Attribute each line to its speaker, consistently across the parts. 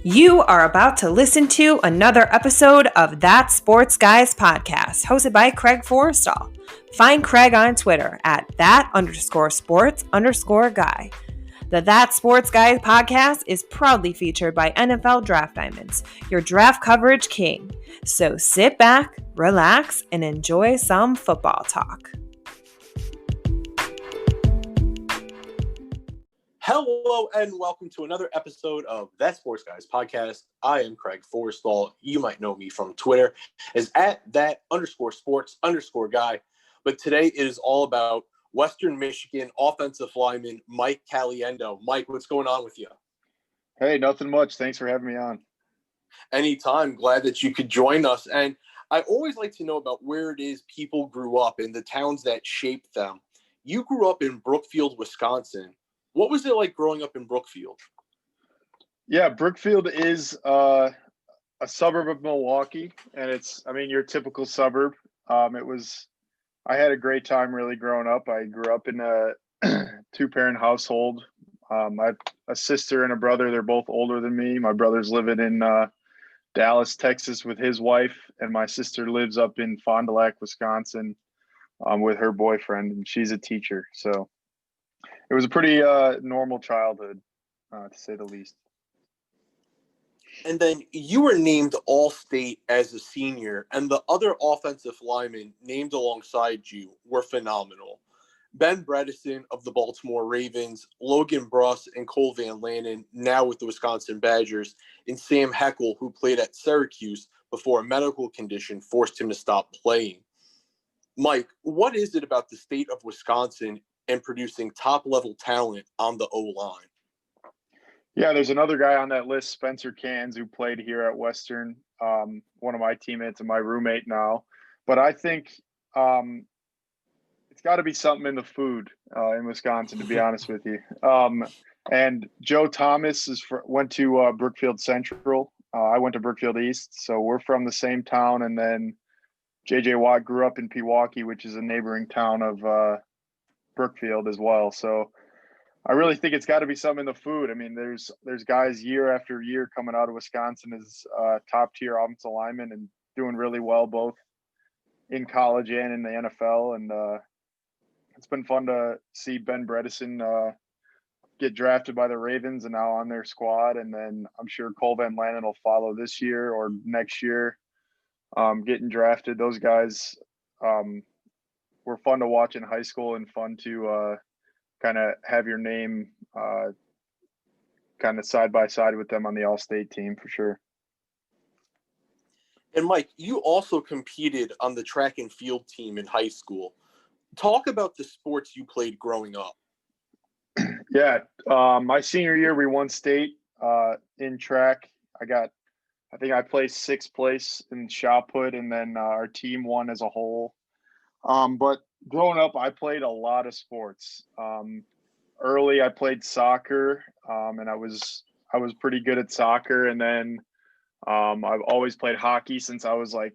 Speaker 1: You are about to listen to another episode of That Sports Guys podcast, hosted by Craig Forrestall. Find Craig on Twitter at that_sports_guy. The That Sports Guy podcast is proudly featured by NFL Draft Diamonds, your draft coverage king. So sit back, relax, and enjoy some football talk.
Speaker 2: Hello and welcome to another episode of That Sports Guys podcast. I am Craig Forrestall. You might know me from Twitter as at that_sports_guy. But today it is all about Western Michigan offensive lineman Mike Caliendo. Mike, what's going on with you?
Speaker 3: Hey, nothing much. Thanks for having me on.
Speaker 2: Anytime. Glad that you could join us. And I always like to know about where it is people grew up and the towns that shaped them. You grew up in Brookfield, Wisconsin. What was it like growing up in Brookfield?
Speaker 3: Yeah, Brookfield is a suburb of Milwaukee, and your typical suburb. I had a great time really growing up. I grew up in a two-parent household. I have a sister and a brother. They're both older than me. My brother's living in Dallas, Texas with his wife, and my sister lives up in Fond du Lac, Wisconsin with her boyfriend, and she's a teacher. So it was a pretty normal childhood, to say the least.
Speaker 2: And then you were named All-State as a senior, and the other offensive linemen named alongside you were phenomenal. Ben Bredesen of the Baltimore Ravens, Logan Bruss and Cole Van Lanen, now with the Wisconsin Badgers, and Sam Heckel, who played at Syracuse before a medical condition forced him to stop playing. Mike, what is it about the state of Wisconsin and producing top-level talent on the O-line?
Speaker 3: Yeah, there's another guy on that list, Spencer Cans, who played here at Western, one of my teammates and my roommate now. But I think it's got to be something in the food in Wisconsin, to be honest with you. And Joe Thomas went to Brookfield Central. I went to Brookfield East, so we're from the same town. And then J.J. Watt grew up in Pewaukee, which is a neighboring town of Brookfield as well. So I really think it's got to be something in the food. I mean, there's guys year after year coming out of Wisconsin as top tier offensive linemen and doing really well both in college and in the NFL. And it's been fun to see Ben Bredesen get drafted by the Ravens and now on their squad. And then I'm sure Cole Van Lanen will follow this year or next year, getting drafted. Those guys were fun to watch in high school and fun to kind of have your name kind of side by side with them on the All-State team for sure.
Speaker 2: And Mike, you also competed on the track and field team in high school. Talk about the sports you played growing up.
Speaker 3: Yeah, my senior year we won state in track. I think I placed sixth place in shot put, and then our team won as a whole. But growing up, I played a lot of sports. Early, I played soccer, and I was pretty good at soccer. And then I've always played hockey since I was like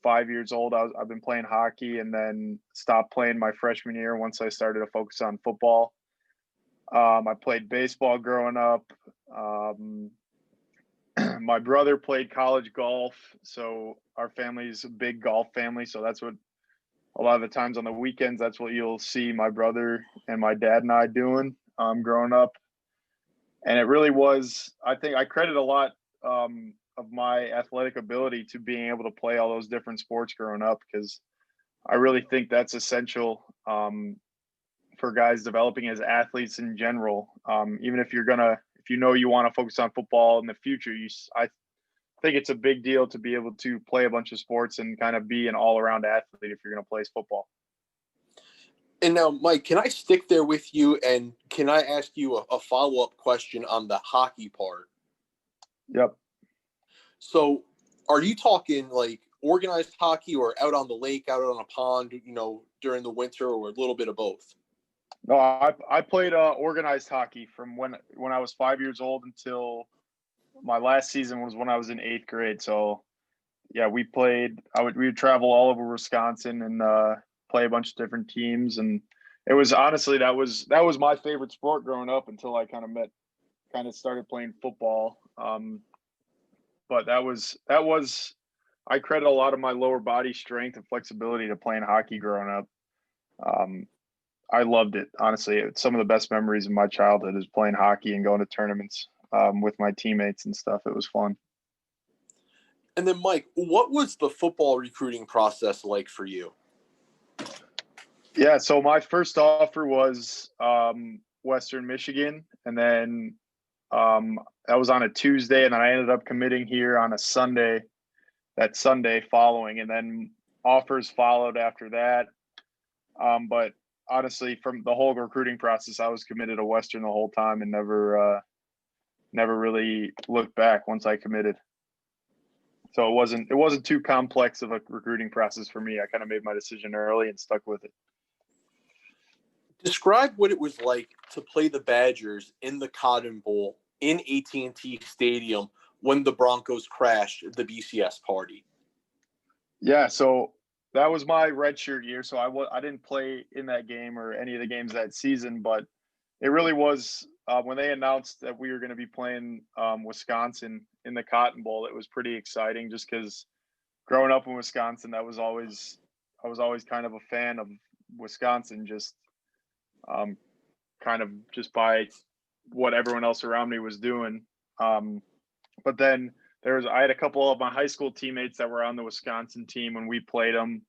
Speaker 3: 5 years old. I've been playing hockey, and then stopped playing my freshman year once I started to focus on football. I played baseball growing up. My brother played college golf, so our family's a big golf family. So that's what a lot of the times on the weekends, that's what you'll see my brother and my dad and I doing growing up. And it really was, I think I credit a lot of my athletic ability to being able to play all those different sports growing up, because I really think that's essential for guys developing as athletes in general. Even if you want to focus on football in the future, I think it's a big deal to be able to play a bunch of sports and kind of be an all-around athlete if you're going to play football.
Speaker 2: And now, Mike, can I stick there with you, and can I ask you a follow-up question on the hockey part?
Speaker 3: Yep.
Speaker 2: So are you talking like organized hockey or out on the lake, out on a pond, during the winter, or a little bit of both?
Speaker 3: No, I played organized hockey from when I was 5 years old until my last season was when I was in eighth grade. So yeah, we would travel all over Wisconsin and play a bunch of different teams. And it was honestly, that was my favorite sport growing up until I kind of started playing football. but that was I credit a lot of my lower body strength and flexibility to playing hockey growing up. I loved it, honestly. It's some of the best memories of my childhood is playing hockey and going to tournaments with my teammates and stuff. It was fun.
Speaker 2: And then, Mike, what was the football recruiting process like for you?
Speaker 3: Yeah, so my first offer was Western Michigan, and then that was on a Tuesday, and then I ended up committing here on a Sunday, that Sunday following, and then offers followed after that. But honestly, from the whole recruiting process, I was committed to Western the whole time and never really looked back once I committed. So it wasn't too complex of a recruiting process for me. I kind of made my decision early and stuck with it.
Speaker 2: Describe what it was like to play the Badgers in the Cotton Bowl in AT&T Stadium when the Broncos crashed the BCS party.
Speaker 3: Yeah, so that was my redshirt year. So I didn't play in that game or any of the games that season, but it really was when they announced that we were going to be playing Wisconsin in the Cotton Bowl. It was pretty exciting just because growing up in Wisconsin, I was always kind of a fan of Wisconsin, just kind of just by what everyone else around me was doing. But then I had a couple of my high school teammates that were on the Wisconsin team when we played them.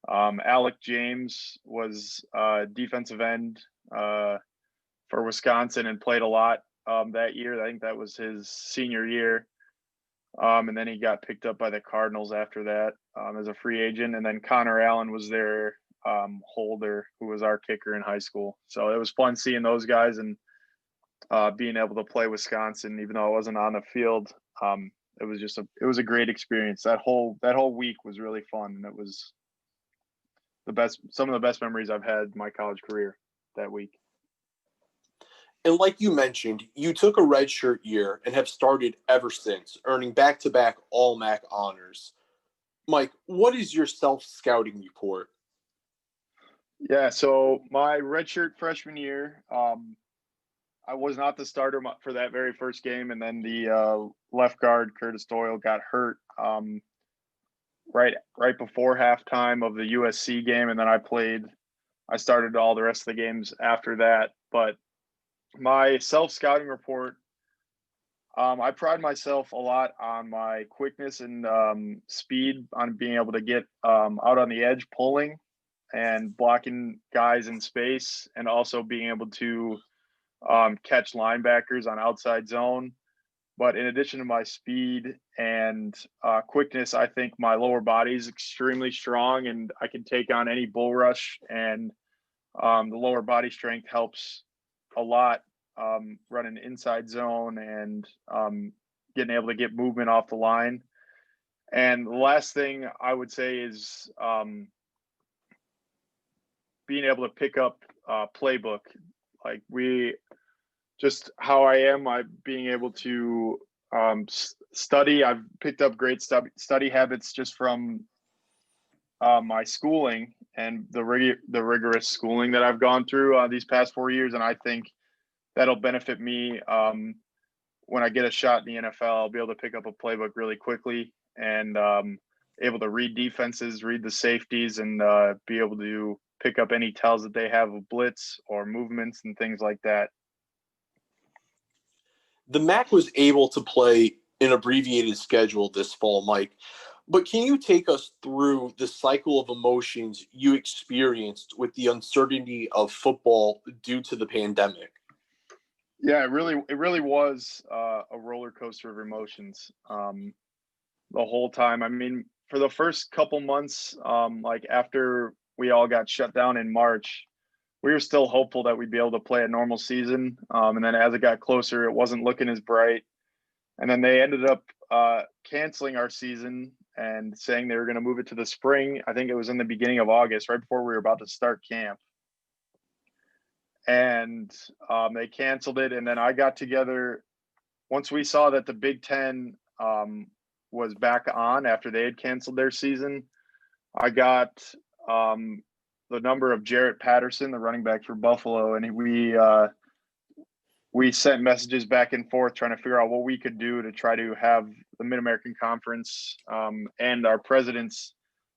Speaker 3: Alec James was defensive end for Wisconsin and played a lot that year. I think that was his senior year. And then he got picked up by the Cardinals after that as a free agent. And then Connor Allen was their holder, who was our kicker in high school. So it was fun seeing those guys and being able to play Wisconsin, even though I wasn't on the field. It was a great experience. That whole week was really fun, and it was some of the best memories I've had in my college career that week.
Speaker 2: And like you mentioned, you took a redshirt year and have started ever since, earning back-to-back All-MAC honors. Mike, what is your self-scouting report?
Speaker 3: Yeah, so my redshirt freshman year, I was not the starter for that very first game, and then the left guard Curtis Doyle got hurt right before halftime of the USC game, and then I started all the rest of the games after that. But my self-scouting report, I pride myself a lot on my quickness and speed, on being able to get out on the edge pulling and blocking guys in space, and also being able to catch linebackers on outside zone. But in addition to my speed and quickness, I think my lower body is extremely strong, and I can take on any bull rush. And the lower body strength helps a lot running inside zone and getting able to get movement off the line. And the last thing I would say is being able to pick up playbook. Like just how I am, being able to study. I've picked up great study habits just from my schooling and the rigorous schooling that I've gone through these past 4 years. And I think that'll benefit me when I get a shot in the NFL. I'll be able to pick up a playbook really quickly and able to read defenses, read the safeties, and be able to pick up any tells that they have of blitz or movements and things like that.
Speaker 2: The MAC was able to play an abbreviated schedule this fall, Mike. But can you take us through the cycle of emotions you experienced with the uncertainty of football due to the pandemic?
Speaker 3: Yeah, it really was a roller coaster of emotions the whole time. I mean, for the first couple months, like after we all got shut down in March, we were still hopeful that we'd be able to play a normal season. And then as it got closer, it wasn't looking as bright. And then they ended up canceling our season and saying they were going to move it to the spring. I think it was in the beginning of August, right before we were about to start camp. And they canceled it. And then I got together, once we saw that the Big Ten was back on after they had canceled their season, I got the number of Jarrett Patterson, the running back for Buffalo, and we we sent messages back and forth trying to figure out what we could do to try to have the Mid-American Conference and our presidents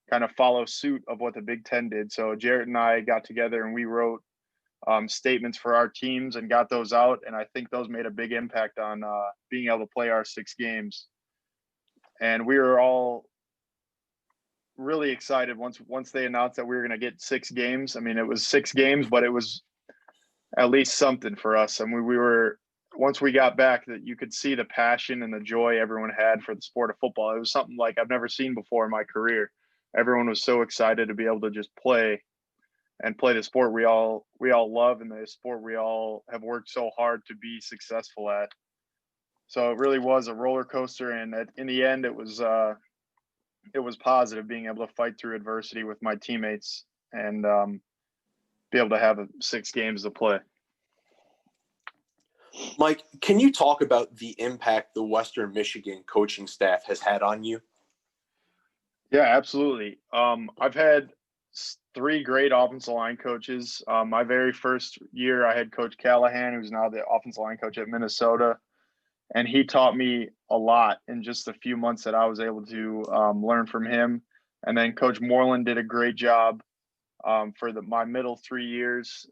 Speaker 3: kind of follow suit of what the Big Ten did. So Jarrett and I got together and we wrote statements for our teams and got those out. And I think those made a big impact on being able to play our 6 games. And we were all really excited once they announced that we were going to get 6 games. I mean, it was 6 games, but it was at least something for us. I mean, we were, once we got back, that you could see the passion and the joy everyone had for the sport of football. It was something like I've never seen before in my career. Everyone was so excited to be able to just play the sport we all love and the sport we all have worked so hard to be successful at. So it really was a roller coaster, and in the end, it was positive being able to fight through adversity with my teammates and be able to have 6 games to play.
Speaker 2: Mike, can you talk about the impact the Western Michigan coaching staff has had on you?
Speaker 3: Yeah, absolutely. I've had 3 great offensive line coaches. My very first year, I had Coach Callahan, who's now the offensive line coach at Minnesota, and he taught me a lot in just the few months that I was able to learn from him. And then Coach Moreland did a great job for my middle 3 years,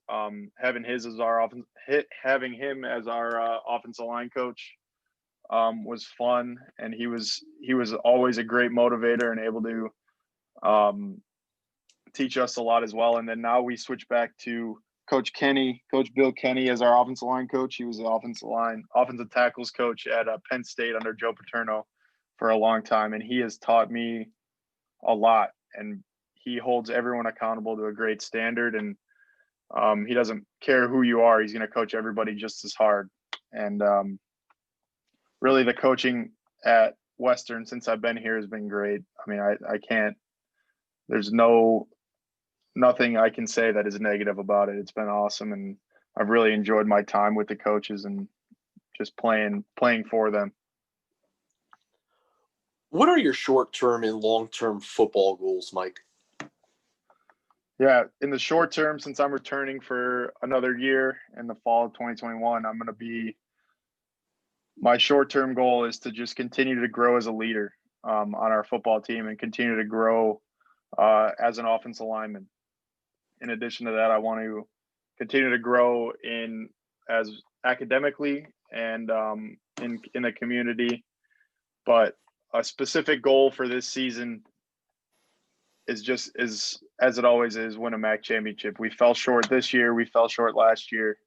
Speaker 3: having him as our offensive line coach was fun, and he was always a great motivator and able to teach us a lot as well. And then now we switch back to Coach Bill Kenny as our offensive line coach. He was the offensive tackles coach at Penn State under Joe Paterno for a long time, and he has taught me a lot. And he holds everyone accountable to a great standard, and he doesn't care who you are. He's going to coach everybody just as hard. And really, the coaching at Western since I've been here has been great. I mean, I can't. There's nothing I can say that is negative about it. It's been awesome, and I've really enjoyed my time with the coaches and just playing for them.
Speaker 2: What are your short-term and long-term football goals, Mike?
Speaker 3: Yeah, in the short term, since I'm returning for another year in the fall of 2021, my short-term goal is to just continue to grow as a leader on our football team and continue to grow as an offensive lineman. In addition to that, I want to continue to grow as academically and in the community. But a specific goal for this season is as it always is, win a MAC championship. We fell short this year. We fell short last year.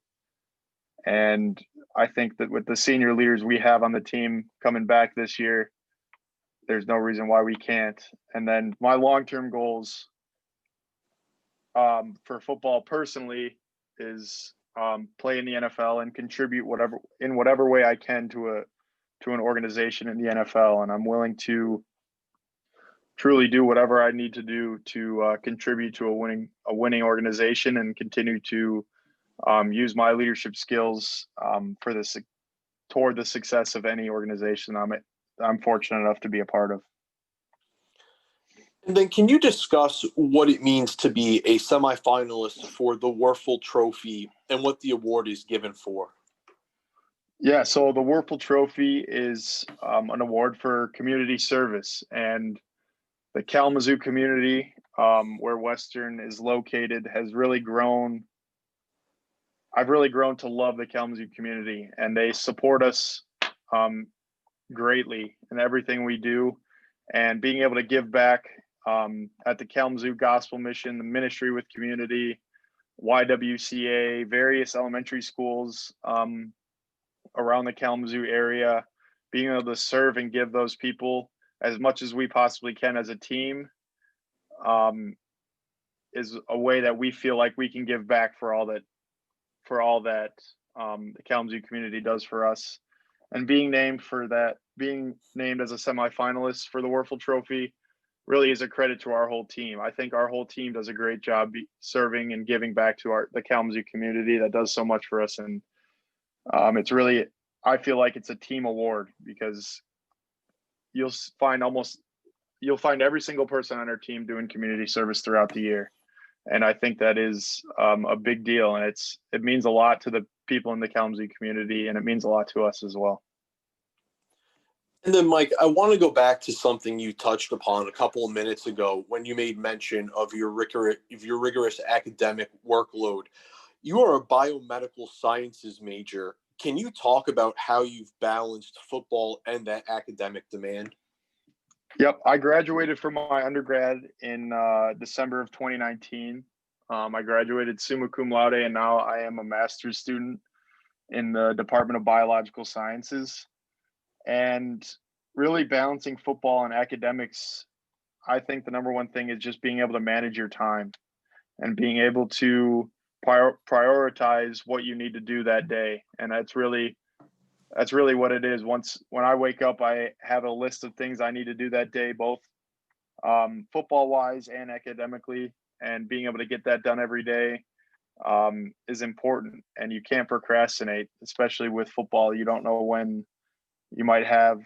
Speaker 3: And I think that with the senior leaders we have on the team coming back this year, there's no reason why we can't. And then my long-term goals for football personally is play in the NFL and contribute whatever way I can to an organization in the NFL. And I'm willing to truly do whatever I need to do to contribute to a winning organization and continue to use my leadership skills toward the success of any organization I'm fortunate enough to be a part of.
Speaker 2: And then can you discuss what it means to be a semifinalist for the Warfall Trophy and what the award is given for?
Speaker 3: Yeah, so the Warfall Trophy is an award for community service, and the Kalamazoo community, where Western is located, has really grown. I've really grown to love the Kalamazoo community, and they support us greatly in everything we do. And being able to give back at the Kalamazoo Gospel Mission, the Ministry with Community, YWCA, various elementary schools around the Kalamazoo area, being able to serve and give those people as much as we possibly can as a team is a way that we feel like we can give back for all that the Kalamazoo community does for us. And being named as a semifinalist for the Warfall Trophy really is a credit to our whole team. I think our whole team does a great job serving and giving back to the Kalamazoo community that does so much for us. And it's really, I feel like it's a team award, because you'll find every single person on our team doing community service throughout the year. And I think that is a big deal. And it means a lot to the people in the Kalamazoo community, and it means a lot to us as well.
Speaker 2: And then, Mike, I want to go back to something you touched upon a couple of minutes ago when you made mention of your rigorous academic workload. You are a biomedical sciences major. Can you talk about how you've balanced football and that academic demand?
Speaker 3: Yep, I graduated from my undergrad in December of 2019. I graduated summa cum laude, and now I am a master's student in the Department of Biological Sciences. And really balancing football and academics, I think the number one thing is just being able to manage your time and being able to prioritize what you need to do that day. And that's really what it is. When I wake up, I have a list of things I need to do that day, both football wise and academically, and being able to get that done every day is important. And you can't procrastinate, especially with football. You don't know when you might have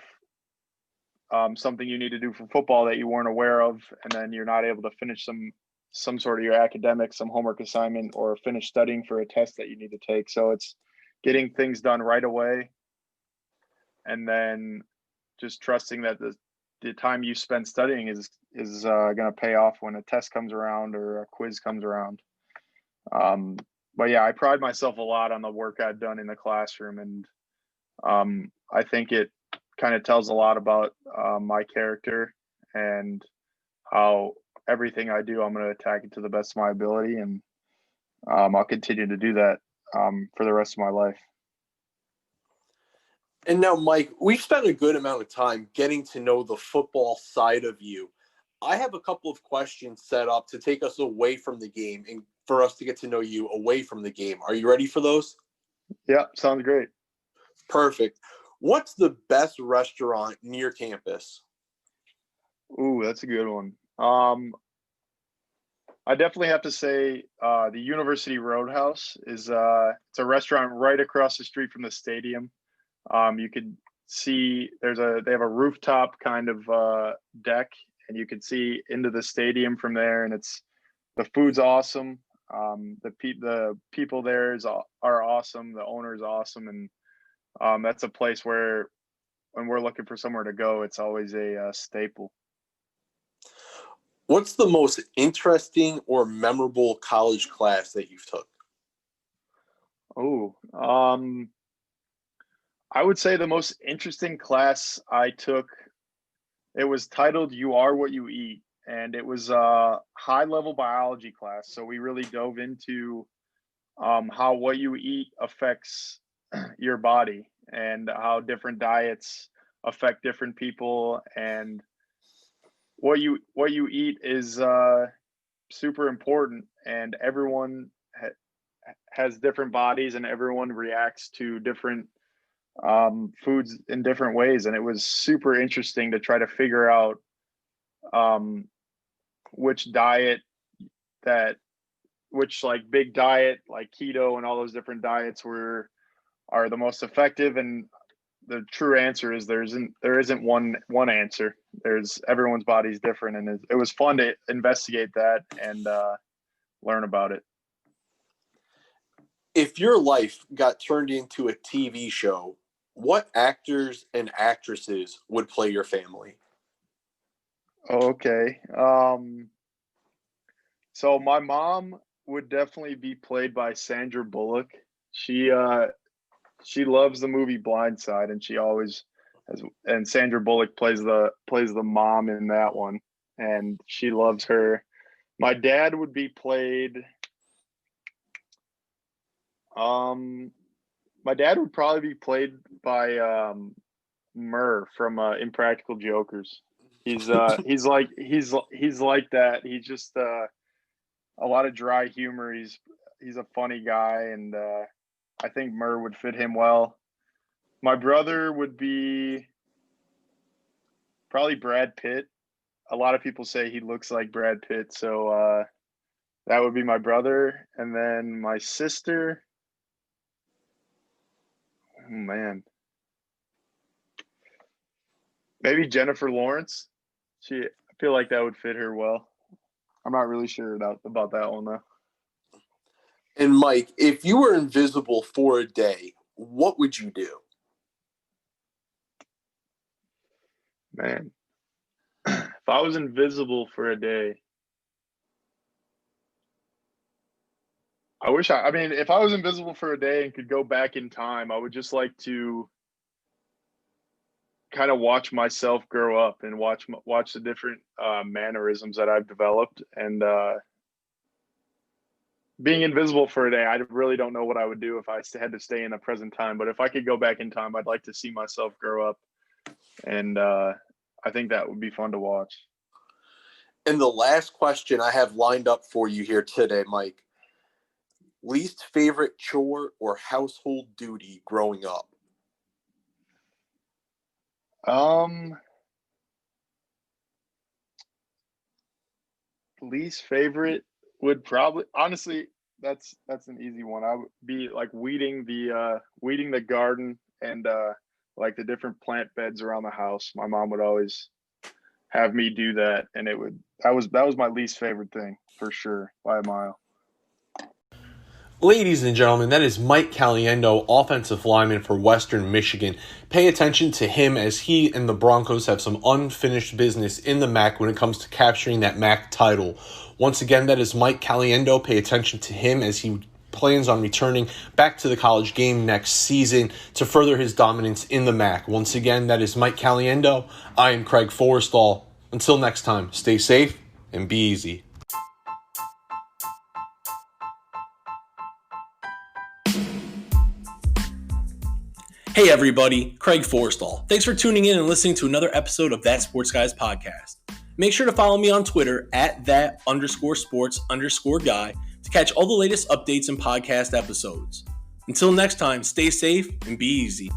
Speaker 3: something you need to do for football that you weren't aware of, and then you're not able to finish some sort of your academics, some homework assignment, or finish studying for a test that you need to take. So it's getting things done right away, and then just trusting that the time you spend studying is going to pay off when a test comes around or a quiz comes around. But yeah, I pride myself a lot on the work I've done in the classroom, and I think it kind of tells a lot about my character and how everything I do, I'm going to attack it to the best of my ability, and I'll continue to do that for the rest of my life.
Speaker 2: And now, Mike, we've spent a good amount of time getting to know the football side of you. I have a couple of questions set up to take us away from the game and for us to get to know you away from the game. Are you ready for those?
Speaker 3: Yeah, sounds great.
Speaker 2: Perfect. What's the best restaurant near campus?
Speaker 3: Ooh, that's a good one. I definitely have to say the University Roadhouse is it's a restaurant right across the street from the stadium. You could see they have a rooftop kind of deck, and you can see into the stadium from there, and the food's awesome. The people there are awesome. The owner is awesome, and that's a place where when we're looking for somewhere to go, it's always a staple.
Speaker 2: What's the most interesting or memorable college class that you've took?
Speaker 3: Oh, I would say the most interesting class I took, it was titled "You Are What You Eat," and it was a high-level biology class. So we really dove into how what you eat affects your body and how different diets affect different people, and what you eat is super important, and everyone has different bodies, and everyone reacts to different foods in different ways. And it was super interesting to try to figure out which like big diet like keto and all those different diets are the most effective. And the true answer is there isn't one answer. Everyone's body's different, and it was fun to investigate that and learn about it.
Speaker 2: If your life got turned into a TV show, what actors and actresses would play your family?
Speaker 3: Okay. So my mom would definitely be played by Sandra Bullock. She loves the movie Blindside, and she always has. And Sandra Bullock plays the mom in that one, and she loves her. My dad would be played. My dad would probably be played by Murr from Impractical Jokers. He's like that. He's just a lot of dry humor. He's a funny guy, and I think Murr would fit him well. My brother would be probably Brad Pitt. A lot of people say he looks like Brad Pitt, so that would be my brother. And then my sister, oh man, maybe Jennifer Lawrence. I feel like that would fit her well. I'm not really sure about that one though.
Speaker 2: And Mike, if you were invisible for a day, what would you do?
Speaker 3: Man, if I was invisible for a day, I mean, if I was invisible for a day and could go back in time, I would just like to kind of watch myself grow up and watch the different mannerisms that I've developed. And being invisible for a day, I really don't know what I would do if I had to stay in the present time. But if I could go back in time, I'd like to see myself grow up. And I think that would be fun to watch.
Speaker 2: And the last question I have lined up for you here today, Mike. Least favorite chore or household duty growing up?
Speaker 3: Least favorite would probably, honestly, that's an easy one. I would be like weeding the garden and like the different plant beds around the house. My mom would always have me do that, and that was my least favorite thing for sure by a mile.
Speaker 4: Ladies and gentlemen, that is Mike Caliendo, offensive lineman for Western Michigan. Pay attention to him as he and the Broncos have some unfinished business in the MAC when it comes to capturing that MAC title. Once again, that is Mike Caliendo. Pay attention to him as he plans on returning back to the college game next season to further his dominance in the MAC. Once again, that is Mike Caliendo. I am Craig Forrestall. Until next time, stay safe and be easy.
Speaker 5: Hey everybody, Craig Forrestall. Thanks for tuning in and listening to another episode of That Sports Guys podcast. Make sure to follow me on Twitter at @that_sports_guy to catch all the latest updates and podcast episodes. Until next time, stay safe and be easy.